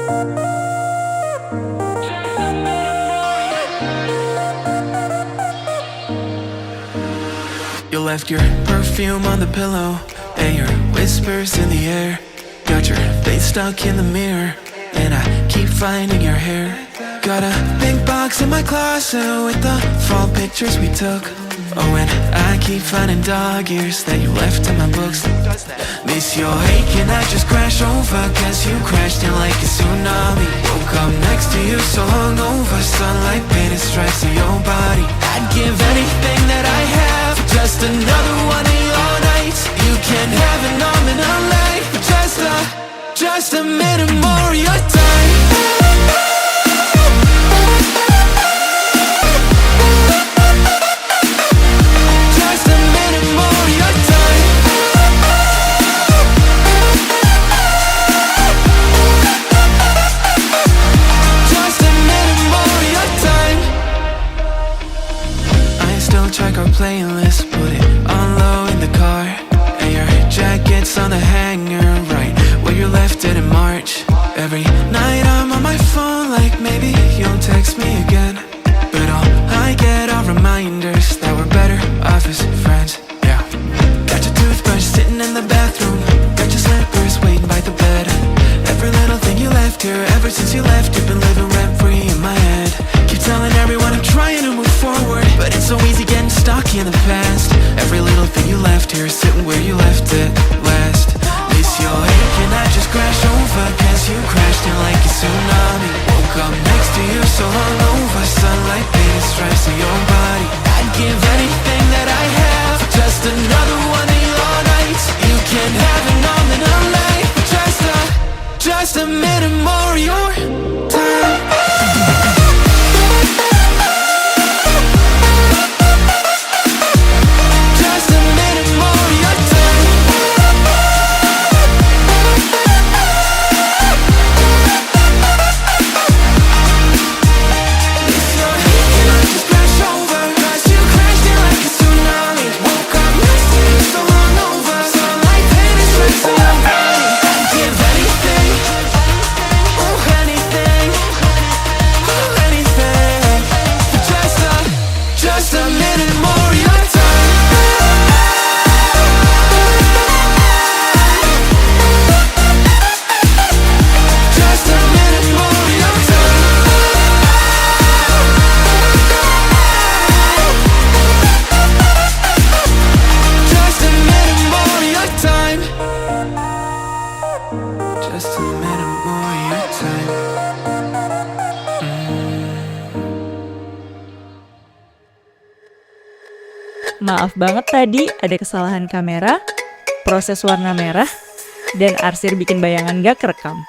You left your perfume on the pillow and your whispers in the air. Got your face stuck in the mirror and I keep finding your hair. Got a big box in my closet with the fall pictures we took. Oh, and I keep finding dog ears that you left in my books. Miss your ache and I just crash over, cause you crashed in like a tsunami. Woke up next to you so hungover, sunlight painted stripes on your body. I'd give anything that I have for just another one of your nights. You can have an arm and a leg for just a minute more of your time. Check our playlist, put it on low in the car. And your jacket's on the hanger, right where you left it in March. Every night I'm on my phone like maybe you'll text me again. But all I get are reminders that we're better off as friends, yeah. Got your toothbrush sitting in the bathroom, got your slippers waiting by the bed. Every little thing you left here, ever since you left, you've been living rent-free in my head. Keep telling everyone I'm trying to move forward, but it's so easy getting stuck in the past. Every little thing you left here is sitting where you left it last. Miss your ache and I just crash over, cause you crashed in like a tsunami. Woke up next to you so hungover, sunlight painted stripes on your body. I'd give anything that I have for just another one of your nights. You can have an arm and a leg for just a minute more of your time. Maaf banget tadi ada kesalahan kamera, proses warna merah, dan arsir bikin bayangan gak kerekam.